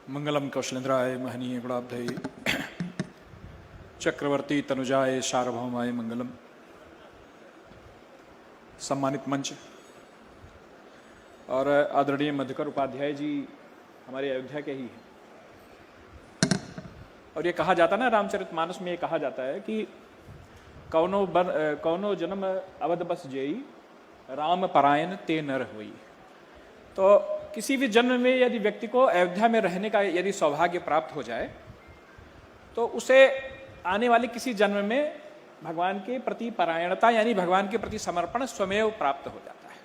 मंगलम कौशलेंद्राय महनीय गुणाब्धये चक्रवर्ती तनुजाय सार्वभौमाय मंगलम। सम्मानित मंच और आदरणीय मधुकर उपाध्याय जी हमारे अयोध्या के ही हैं। और ये कहा जाता ना, रामचरितमानस में ये कहा जाता है कि कौनो जन्म अवध बस जेई राम परायण ते नर हुई। तो किसी भी जन्म में यदि व्यक्ति को अयोध्या में रहने का यदि सौभाग्य प्राप्त हो जाए तो उसे आने वाले किसी जन्म में भगवान के प्रति परायणता यानी भगवान के प्रति समर्पण स्वमेव प्राप्त हो जाता है।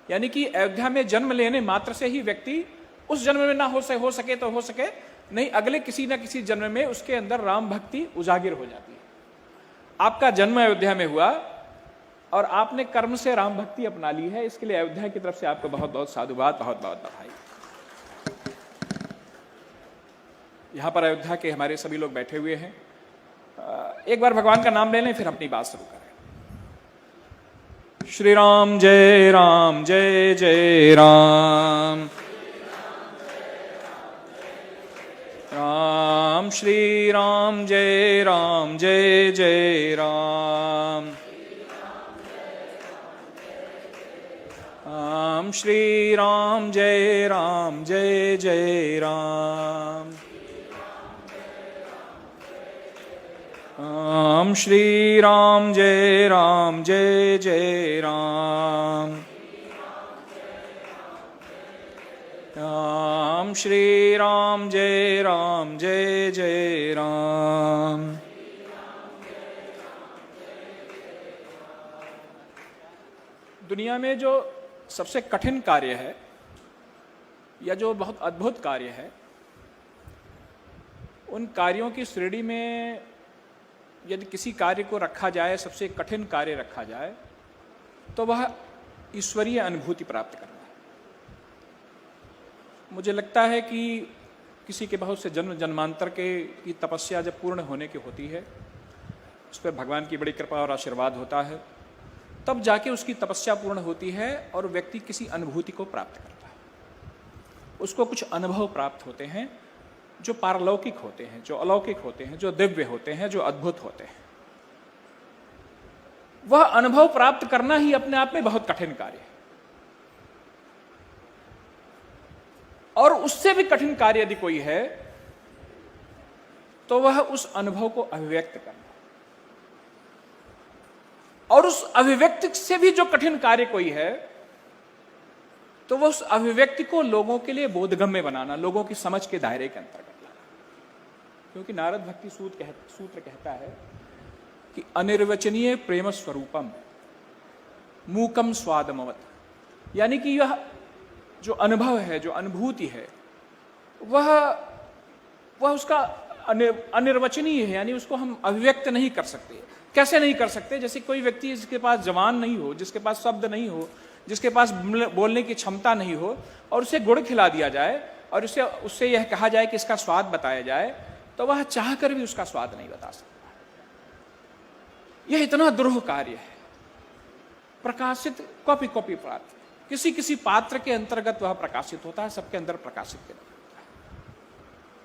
यानी कि अयोध्या में जन्म लेने मात्र से ही व्यक्ति उस जन्म में ना हो सके तो हो सके, नहीं अगले किसी न किसी जन्म में उसके अंदर राम भक्ति उजागिर हो जाती है। आपका जन्म अयोध्या में हुआ और आपने कर्म से राम भक्ति अपना ली है, इसके लिए अयोध्या की तरफ से आपको बहुत बहुत साधुवाद, बहुत बहुत बधाई। यहां पर अयोध्या के हमारे सभी लोग बैठे हुए हैं। एक बार भगवान का नाम ले लें, फिर अपनी बात शुरू करें। श्री राम जय राम जय जय राम, राम श्री राम जय राम जय जय राम, राम श्री राम जय जय राम, राम श्री राम जय जय राम, राम श्री राम जय जय राम। दुनिया में जो सबसे कठिन कार्य है या जो बहुत अद्भुत कार्य है, उन कार्यों की श्रेणी में यदि किसी कार्य को रखा जाए, सबसे कठिन कार्य रखा जाए, तो वह ईश्वरीय अनुभूति प्राप्त करना है। मुझे लगता है कि किसी के बहुत से जन्म जन्मांतर की तपस्या जब पूर्ण होने की होती है, उस पर भगवान की बड़ी कृपा और आशीर्वाद होता है, तब जाके उसकी तपस्या पूर्ण होती है और व्यक्ति किसी अनुभूति को प्राप्त करता है। उसको कुछ अनुभव प्राप्त होते हैं जो पारलौकिक होते हैं, जो अलौकिक होते हैं, जो दिव्य होते हैं, जो अद्भुत होते हैं। वह अनुभव प्राप्त करना ही अपने आप में बहुत कठिन कार्य है। और उससे भी कठिन कार्य यदि कोई है तो वह उस अनुभव को अभिव्यक्त करना, और उस अभिव्यक्ति से भी जो कठिन कार्य कोई है तो वह उस अभिव्यक्ति को लोगों के लिए बोधगम्य बनाना, लोगों की समझ के दायरे के अंतर्गत लाना। क्योंकि नारद भक्ति सूत्र कहता है कि अनिर्वचनीय प्रेम स्वरूपम मूकम स्वादमवत, यानी कि यह जो अनुभव है, जो अनुभूति है, वह उसका अनिर्वचनीय है, यानी उसको हम अभिव्यक्त नहीं कर सकते। कैसे नहीं कर सकते? जैसे कोई व्यक्ति जिसके पास जबान नहीं हो, जिसके पास शब्द नहीं हो, जिसके पास बोलने की क्षमता नहीं हो, और उसे गुड़ खिला दिया जाए और उससे यह कहा जाए कि इसका स्वाद बताया जाए, तो वह चाहकर भी उसका स्वाद नहीं बता सकता। यह इतना दुरूह कार्य है। प्रकाशित कॉपी प्राप्त, किसी किसी पात्र के अंतर्गत वह प्रकाशित होता है, सबके अंदर प्रकाशित नहीं होता है।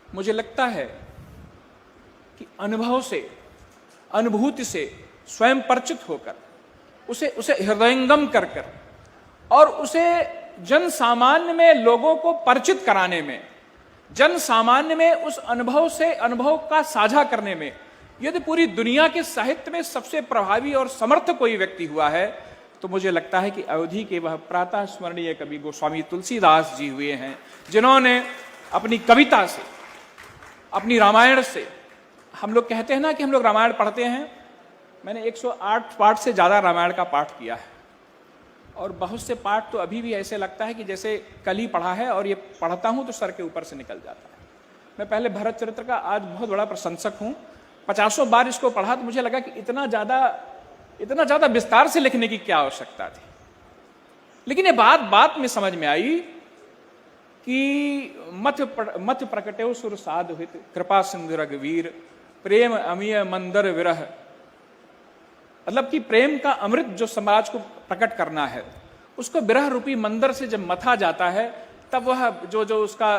मुझे लगता है कि अनुभव से, अनुभूति से स्वयं परिचित होकर, उसे हृदयंगम कर और उसे जन सामान्य में लोगों को परिचित कराने में, जन सामान्य में उस अनुभव से अनुभव का साझा करने में, यदि पूरी दुनिया के साहित्य में सबसे प्रभावी और समर्थ कोई व्यक्ति हुआ है तो मुझे लगता है कि अवधि के वह प्रातः स्मरणीय कवि गोस्वामी तुलसीदास जी हुए हैं, जिन्होंने अपनी कविता से, अपनी रामायण से, हम लोग कहते हैं ना कि हम लोग रामायण पढ़ते हैं, मैंने 108 पाठ से ज्यादा रामायण का पाठ किया है, और बहुत से पाठ तो अभी भी ऐसे लगता है कि जैसे कल ही पढ़ा है, और ये पढ़ता हूं तो सर के ऊपर से निकल जाता है। मैं पहले भरत चरित्र का आज बहुत बड़ा प्रशंसक हूं, 50 बार इसको पढ़ा तो मुझे लगा कि इतना ज्यादा विस्तार से लिखने की क्या आवश्यकता थी। लेकिन ये बात में समझ में आई कि मथ प्रकटे सुर साधु हित कृपा सिंधु रघुवीर प्रेम अमीय मंदर विरह, मतलब कि प्रेम का अमृत जो समाज को प्रकट करना है, उसको विरह रूपी मंदिर से जब मथा जाता है तब वह जो उसका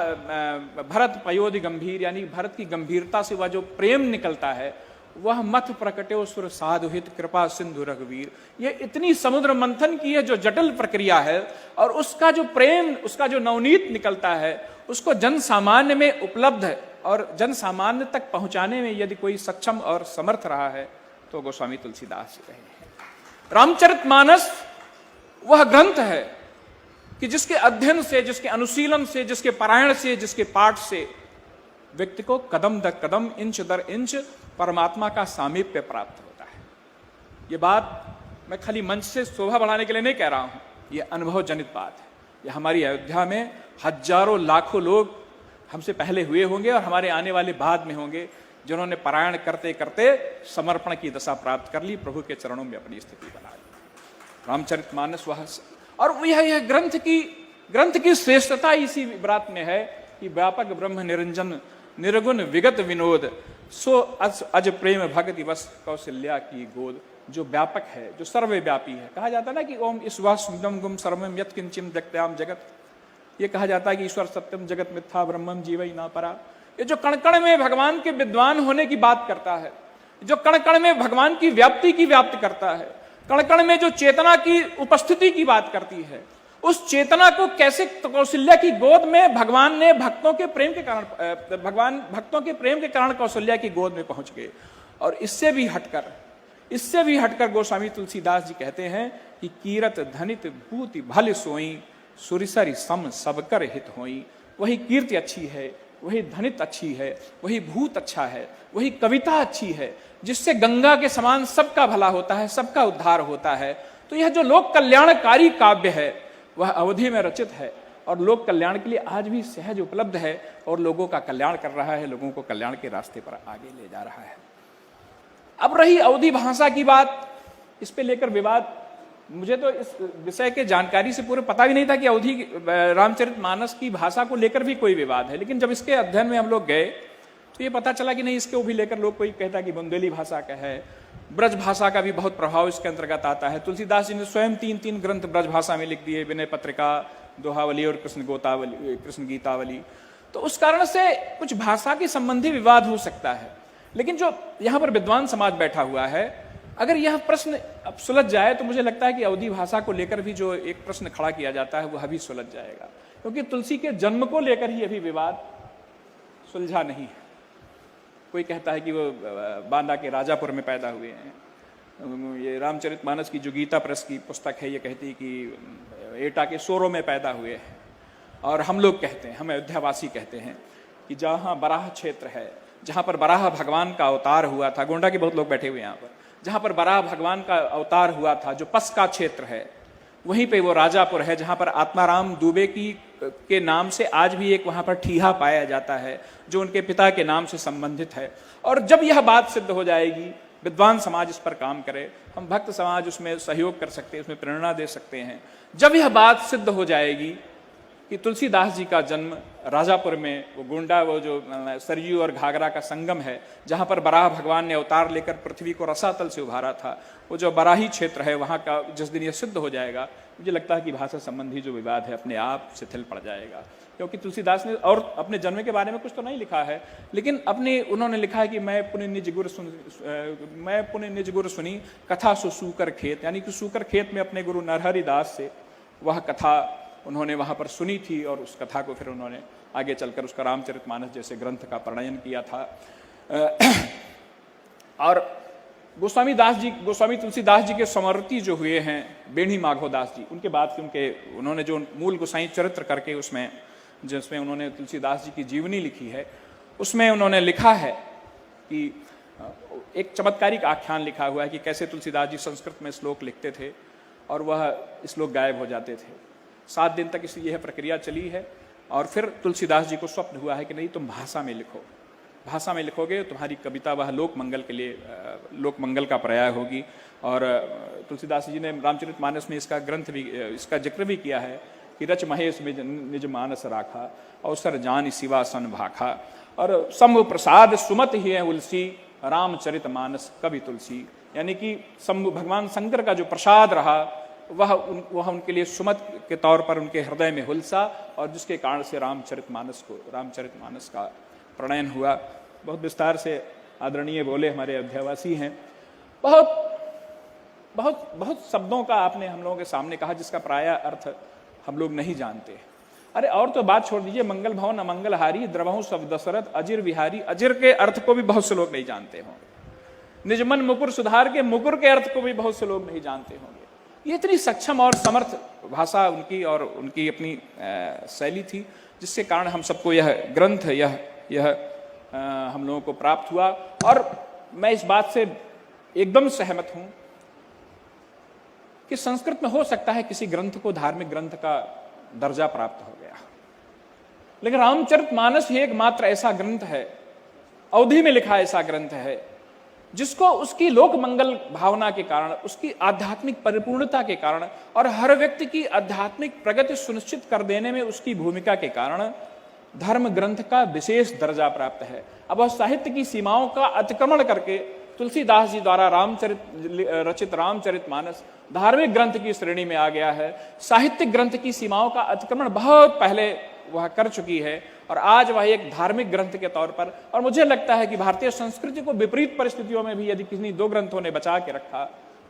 भरत पयोधि गंभीर, यानी भरत की गंभीरता से वह जो प्रेम निकलता है, वह मथ प्रकटे सुर साधु हित कृपा सिंधु रघुवीर। ये इतनी समुद्र मंथन की है जो जटिल प्रक्रिया है, और उसका जो प्रेम, उसका जो नवनीत निकलता है, उसको जन सामान्य में उपलब्ध है, और जन सामान्य तक पहुंचाने में यदि कोई सक्षम और समर्थ रहा है तो गोस्वामी तुलसीदास जी रहे हैं। रामचरितमानस वह ग्रंथ है कि जिसके अध्ययन से, जिसके अनुशीलन से, जिसके पारायण से, जिसके पाठ से व्यक्ति को कदम दर कदम, इंच दर इंच परमात्मा का सामीप्य प्राप्त होता है। ये बात मैं खाली मंच से शोभा बढ़ाने के लिए नहीं कह रहा हूं, ये अनुभव जनित बात है। ये हमारी अयोध्या में हजारों लाखों लोग हमसे पहले हुए होंगे और हमारे आने वाले बाद में होंगे, जिन्होंने पारायण करते करते समर्पण की दशा प्राप्त कर ली, प्रभु के चरणों में अपनी स्थिति बना ली। रामचरितमानस वह, और यह ग्रंथ की श्रेष्ठता इसी बात में है कि व्यापक ब्रह्म निरंजन निर्गुण विगत विनोद सो अज प्रेम भगति बस कौशल्या की गोद। जो व्यापक है, जो सर्वव्यापी है। कहा जाता है ना कि ओम ईश्वर सुदम गुम सर्वम यत् किंचिम जगत्याम जगत। ये कहा जाता है कि ईश्वर सत्यम जगत मिथ्या ब्रह्मम जीवई ना परा। ये जो कण कण में भगवान के विद्वान होने की बात करता है, जो कण कण में भगवान की व्याप्त करता है, कण कण में जो चेतना की उपस्थिति की बात करती है, उस चेतना को कैसे कौशल्या की गोद में भगवान ने भक्तों के प्रेम के कारण, भगवान भक्तों के प्रेम के कारण कौशल्या की गोद में पहुंच गए। और इससे भी हटकर गोस्वामी तुलसीदास जी कहते हैं कि कीरत धनित भूति भल सोई सुरिसरी सम सबकर हित होई। वही कीर्ति अच्छी है, वही धनित अच्छी है, वही भूत अच्छा है, वही कविता अच्छी है, जिससे गंगा के समान सबका भला होता है, सबका उद्धार होता है। तो यह जो लोक कल्याणकारी काव्य है वह अवधि में रचित है और लोक कल्याण के लिए आज भी सहज उपलब्ध है और लोगों का कल्याण कर रहा है, लोगों को कल्याण के रास्ते पर आगे ले जा रहा है। अब रही अवधि भाषा की बात, इस पे लेकर विवाद, मुझे तो इस विषय के जानकारी से पूरे पता भी नहीं था कि अवधि रामचरितमानस की भाषा को लेकर भी कोई विवाद है। लेकिन जब इसके अध्ययन में हम लोग गए तो ये पता चला कि नहीं, इसको भी लेकर लोग, कोई कहता कि बुंदेली भाषा का है, ब्रज भाषा का भी बहुत प्रभाव इसके अंतर्गत आता है। तुलसीदास जी ने स्वयं 3 ग्रंथ ब्रज भाषा में लिख दिए, विनय पत्रिका, दोहावली और कृष्ण गीतावली। तो उस कारण से कुछ भाषा के संबंधी विवाद हो सकता है। लेकिन जो यहाँ पर विद्वान समाज बैठा हुआ है, अगर यह प्रश्न अब सुलझ जाए तो मुझे लगता है कि अवधि भाषा को लेकर भी जो एक प्रश्न खड़ा किया जाता है वह भी सुलझ जाएगा, क्योंकि तुलसी के जन्म को लेकर ही अभी विवाद सुलझा नहीं है। कोई कहता है कि वो बांदा के राजापुर में पैदा हुए हैं। ये रामचरितमानस की जो गीता प्रेस की पुस्तक है, ये कहती है कि एटा के सोरों में पैदा हुए हैं। और हम लोग कहते हैं, हम अयोध्यावासी कहते हैं कि जहाँ बराह क्षेत्र है, जहाँ पर बराह भगवान का अवतार हुआ था, गोंडा के बहुत लोग बैठे हुए यहाँ पर, जहाँ पर बराह भगवान का अवतार हुआ था, जो पस का क्षेत्र है, वहीं पे वो राजापुर है, जहाँ पर आत्माराम दुबे के नाम से आज भी एक वहाँ पर ठीहा पाया जाता है, जो उनके पिता के नाम से संबंधित है। और जब यह बात सिद्ध हो जाएगी, विद्वान समाज इस पर काम करे, हम भक्त समाज उसमें सहयोग कर सकते हैं, उसमें प्रेरणा दे सकते हैं। जब यह बात सिद्ध हो जाएगी कि तुलसीदास जी का जन्म राजापुर में, वो गोंडा, वो जो सरयू और घाघरा का संगम है, जहाँ पर बराह भगवान ने अवतार लेकर पृथ्वी को रसातल से उभारा था, वो जो बराही क्षेत्र है, वहाँ का जिस दिन यह सिद्ध हो जाएगा, मुझे लगता है कि भाषा संबंधी जो विवाद है अपने आप शिथिल पड़ जाएगा। क्योंकि तुलसीदास ने और अपने जन्म के बारे में कुछ तो नहीं लिखा है, लेकिन उन्होंने लिखा है कि मैं पुण्य निज गुरु सुनी कथा सुसूकर खेत, यानी कि सूकर खेत में अपने गुरु नरहरि दास से वह कथा उन्होंने वहाँ पर सुनी थी, और उस कथा को फिर उन्होंने आगे चलकर उसका रामचरितमानस जैसे ग्रंथ का प्रणयन किया था। और गोस्वामी तुलसीदास जी के समवर्ती जो हुए हैं बेणी माघोदास जी, उनके बाद उन्होंने जो मूल गोसाई चरित्र करके उसमें जिसमें उन्होंने तुलसीदास जी की जीवनी लिखी है, उसमें उन्होंने लिखा है कि एक चमत्कारिक आख्यान लिखा हुआ है कि कैसे तुलसीदास जी संस्कृत में श्लोक लिखते थे और वह श्लोक गायब हो जाते थे। 7 दिन तक यह प्रक्रिया चली है, और फिर तुलसीदास जी को स्वप्न हुआ है कि नहीं, तुम भाषा में लिखो, भाषा में लिखोगे तुम्हारी कविता वह लोक मंगल के लिए, लोक मंगल का पर्याय होगी। और तुलसीदास जी ने रामचरितमानस में इसका जिक्र भी किया है कि रच महेश में निज मानस राखा, अवसर जान शिवा सन भाखा, और शंभु प्रसाद सुमत ही है उलसी, रामचरितमानस कवि तुलसी। यानी कि शंभु भगवान शंकर का जो प्रसाद रहा, वह उनके लिए सुमत के तौर पर उनके हृदय में हुलसा, और जिसके कारण से रामचरितमानस का प्रणयन हुआ। बहुत विस्तार से आदरणीय बोले, हमारे अध्यावासी हैं। बहुत बहुत बहुत शब्दों का आपने हम लोगों के सामने कहा जिसका प्राय अर्थ हम लोग नहीं जानते। अरे और तो बात छोड़ दीजिए, मंगल भवन अमंगल हारी, द्रवहु सब दशरथ अजिर विहारी, अजिर के अर्थ को भी बहुत से लोग नहीं जानते होंगे। निजमन मुकुर सुधार के मुकुर के अर्थ को भी बहुत से लोग नहीं जानते होंगे। ये इतनी सक्षम और समर्थ भाषा उनकी और उनकी अपनी शैली थी, जिसके कारण हम सबको यह ग्रंथ यह हम लोगों को प्राप्त हुआ। और मैं इस बात से एकदम सहमत हूं कि संस्कृत में हो सकता है किसी ग्रंथ को धार्मिक ग्रंथ का दर्जा प्राप्त हो गया, लेकिन रामचरितमानस ही एकमात्र ऐसा ग्रंथ है, अवधि में लिखा ऐसा ग्रंथ है, जिसको उसकी लोक मंगल भावना के कारण, उसकी आध्यात्मिक परिपूर्णता के कारण और हर व्यक्ति की आध्यात्मिक प्रगति सुनिश्चित कर देने में उसकी भूमिका के कारण धर्म ग्रंथ का विशेष दर्जा प्राप्त है। अब वह साहित्य की सीमाओं का अतिक्रमण करके तुलसीदास जी द्वारा रचित रामचरितमानस धार्मिक ग्रंथ की श्रेणी में आ गया है। साहित्यिक ग्रंथ की सीमाओं का अतिक्रमण बहुत पहले वह कर चुकी है, और आज वह एक धार्मिक ग्रंथ के तौर पर, और मुझे लगता है कि भारतीय संस्कृति को विपरीत परिस्थितियों में भी यदि किसी दो ग्रंथों ने बचा के रखा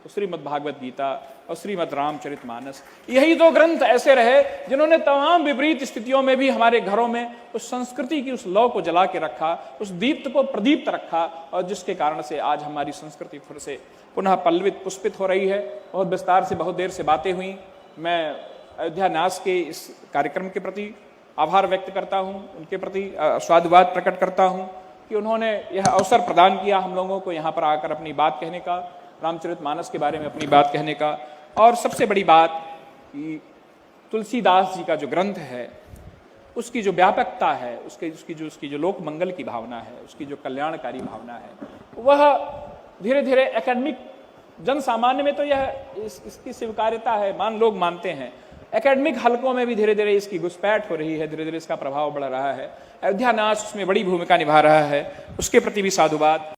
तो श्रीमद् भागवत गीता और श्रीमद् रामचरितमानस, यही दो ग्रंथ ऐसे रहे जिन्होंने तमाम विपरीत स्थितियों में भी हमारे घरों में उस संस्कृति की उस लौ को जला के रखा, उस दीप्त को प्रदीप्त रखा, और जिसके कारण से आज हमारी संस्कृति फिर से पुनः पल्लवित पुष्पित हो रही है। बहुत विस्तार से बहुत देर से बातें हुई। मैं अयोध्या न्यास के इस कार्यक्रम के प्रति आभार व्यक्त करता हूं, उनके प्रति साधुवाद प्रकट करता हूं कि उन्होंने यह अवसर प्रदान किया हम लोगों को यहाँ पर आकर अपनी बात कहने का, रामचरितमानस के बारे में अपनी बात कहने का। और सबसे बड़ी बात कि तुलसीदास जी का जो ग्रंथ है उसकी जो व्यापकता है, उसकी जो लोक मंगल की भावना है, उसकी जो कल्याणकारी भावना है, वह धीरे धीरे एकेडमिक जन सामान्य में तो इसकी स्वीकार्यता है, लोग मानते हैं। एकेडमिक हलकों में भी धीरे धीरे इसकी घुसपैठ हो रही है, धीरे धीरे इसका प्रभाव बढ़ रहा है। अयोध्या न्यास उसमें बड़ी भूमिका निभा रहा है, उसके प्रति भी साधुवाद।